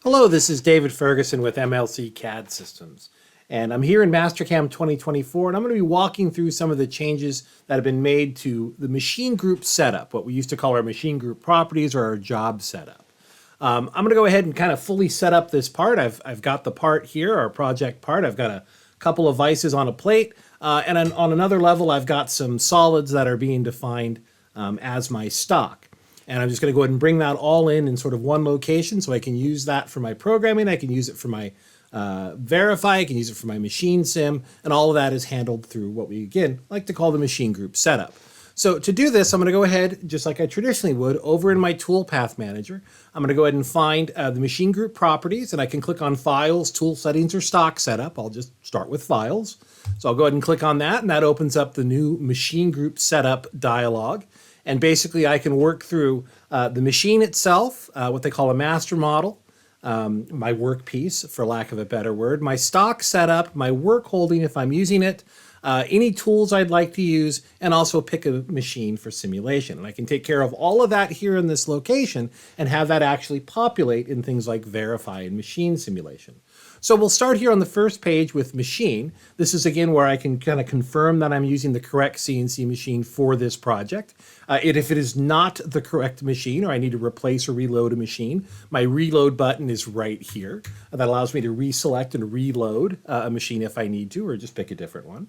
Hello, this is David Ferguson with MLC CAD Systems. And I'm here in Mastercam 2024, and I'm going to be walking through some of the changes that have been made to the machine group setup, what we used to call our machine group properties or our job setup. I'm going to go ahead and kind of fully set up this part. I've got the part here, our project part. I've got a couple of vices on a plate, and on another level, I've got some solids that are being defined as my stock. And I'm just going to go ahead and bring that all in sort of one location so I can use that for my programming. I can use it for my verify. I can use it for my machine sim. And all of that is handled through what we, again, like to call the machine group setup. So to do this, I'm going to go ahead, just like I traditionally would, over in my Toolpath Manager. I'm going to go ahead and find the machine group properties, and I can click on Files, Tool Settings, or Stock Setup. I'll just start with Files. So I'll go ahead and click on that, and that opens up the new Machine Group Setup dialog. And basically, I can work through the machine itself, what they call a master model, my workpiece, for lack of a better word, my stock setup, my work holding if I'm using it, any tools I'd like to use, and also pick a machine for simulation. And I can take care of all of that here in this location and have that actually populate in things like verify and machine simulation. So we'll start here on the first page with machine. This is again where I can kind of confirm that I'm using the correct CNC machine for this project. If it is not the correct machine or I need to replace or reload a machine, my reload button is right here. That allows me to reselect and reload a machine if I need to, or just pick a different one.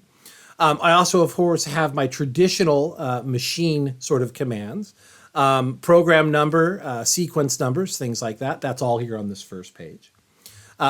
I also, of course, have my traditional machine sort of commands, program number, sequence numbers, things like that. That's all here on this first page.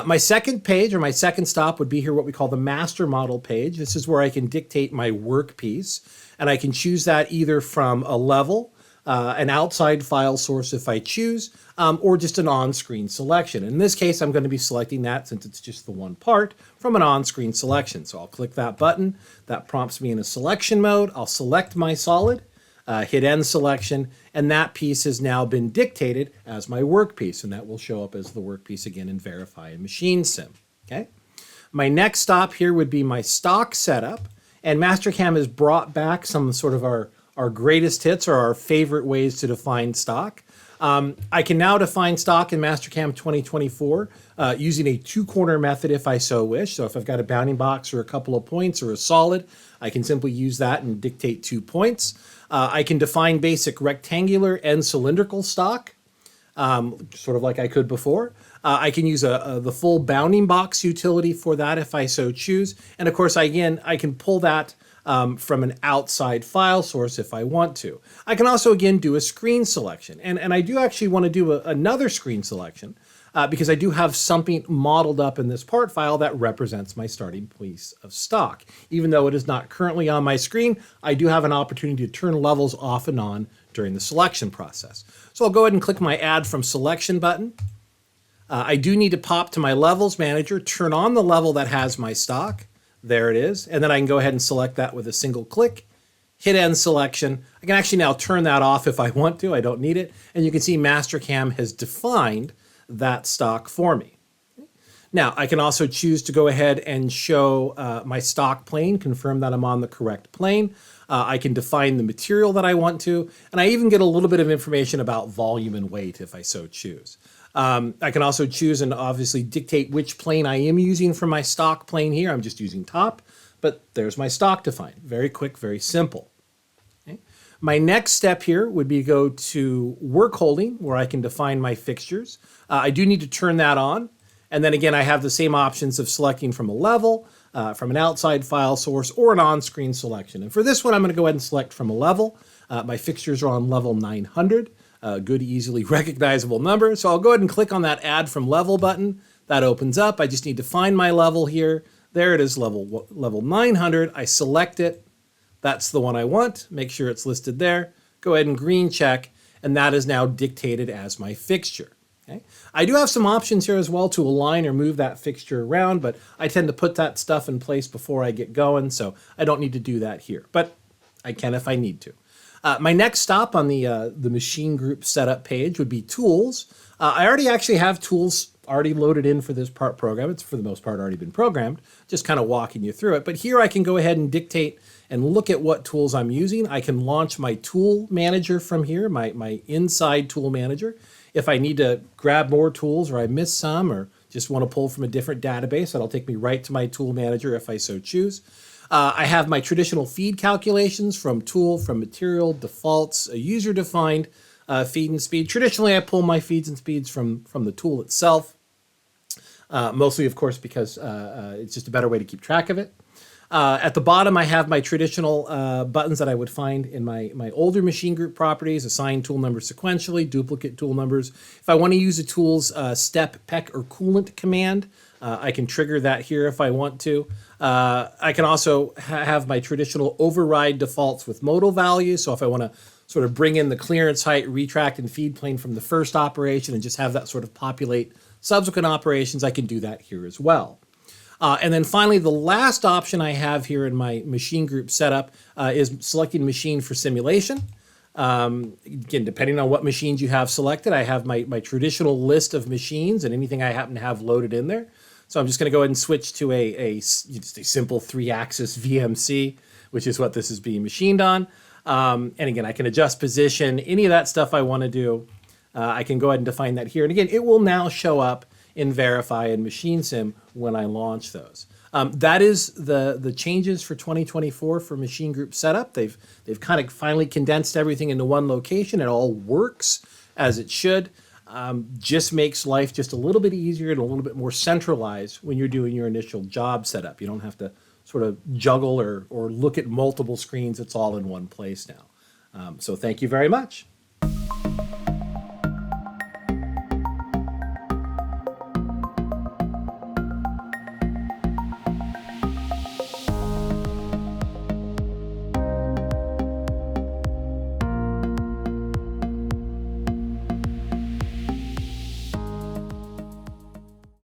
My second page, or my second stop, would be here what we call the master model page. This is where I can dictate my workpiece, and I can choose that either from a level, an outside file source if I choose, or just an on-screen selection. In this case, I'm going to be selecting that, since it's just the one part, from an on-screen selection. So I'll click that button. That prompts me in a selection mode. I'll select my solid, hit end selection, and that piece has now been dictated as my workpiece, and that will show up as the workpiece again in verify and machine sim. Okay. My next stop here would be my stock setup, and Mastercam has brought back some sort of our greatest hits or our favorite ways to define stock. I can now define stock in Mastercam 2024 using a two-corner method if I so wish. So if I've got a bounding box or a couple of points or a solid, I can simply use that and dictate 2 points. I can define basic rectangular and cylindrical stock, sort of like I could before. I can use the full bounding box utility for that if I so choose. And of course, I can pull that from an outside file source if I want to. I can also, again, do a screen selection. And I do actually want to do another screen selection because I do have something modeled up in this part file that represents my starting piece of stock. Even though it is not currently on my screen, I do have an opportunity to turn levels off and on during the selection process. So I'll go ahead and click my Add from Selection button. I do need to pop to my Levels Manager, turn on the level that has my stock. There it is. And then I can go ahead and select that with a single click, hit end selection. I can actually now turn that off if I want to. I don't need it. And you can see Mastercam has defined that stock for me. Now, I can also choose to go ahead and show my stock plane, confirm that I'm on the correct plane. I can define the material that I want to, and I even get a little bit of information about volume and weight if I so choose. I can also choose and obviously dictate which plane I am using for my stock plane here. I'm just using top, but there's my stock defined. Very quick, very simple. Okay. My next step here would be to go to work holding, where I can define my fixtures. I do need to turn that on. And then again, I have the same options of selecting from a level, from an outside file source, or an on-screen selection. And for this one, I'm going to go ahead and select from a level. My fixtures are on level 900. Good, easily recognizable number. So I'll go ahead and click on that Add from Level button. That opens up. I just need to find my level here. There it is, level 900. I select it. That's the one I want. Make sure it's listed there. Go ahead and green check, and that is now dictated as my fixture. Okay. I do have some options here as well to align or move that fixture around, but I tend to put that stuff in place before I get going, so I don't need to do that here. But I can if I need to. My next stop on the machine group setup page would be tools. I already actually have tools already loaded in for this part program. It's for the most part already been programmed, just kind of walking you through it. But here I can go ahead and dictate and look at what tools I'm using. I can launch my tool manager from here, my inside tool manager. If I need to grab more tools or I miss some or just want to pull from a different database, that'll take me right to my tool manager if I so choose. I have my traditional feed calculations from tool, from material, defaults, a user-defined feed and speed. Traditionally, I pull my feeds and speeds from the tool itself, mostly, of course, because it's just a better way to keep track of it. At the bottom, I have my traditional buttons that I would find in my older machine group properties: assign tool numbers sequentially, duplicate tool numbers. If I want to use a tool's step, peck, or coolant command, I can trigger that here if I want to. I can also have my traditional override defaults with modal values. So if I want to sort of bring in the clearance, height, retract, and feed plane from the first operation and just have that sort of populate subsequent operations, I can do that here as well. And then finally, the last option I have here in my machine group setup is selecting machine for simulation. Again, depending on what machines you have selected, I have my traditional list of machines and anything I happen to have loaded in there. So I'm just going to go ahead and switch to just a simple 3-axis VMC, which is what this is being machined on. And again, I can adjust position, any of that stuff I want to do. I can go ahead and define that here. And again, it will now show up in Verify and Machine Sim when I launch those. That is the changes for 2024 for machine group setup. They've kind of finally condensed everything into one location. It all works as it should. Just makes life just a little bit easier and a little bit more centralized when you're doing your initial job setup. You don't have to sort of juggle or look at multiple screens. It's all in one place now. So thank you very much.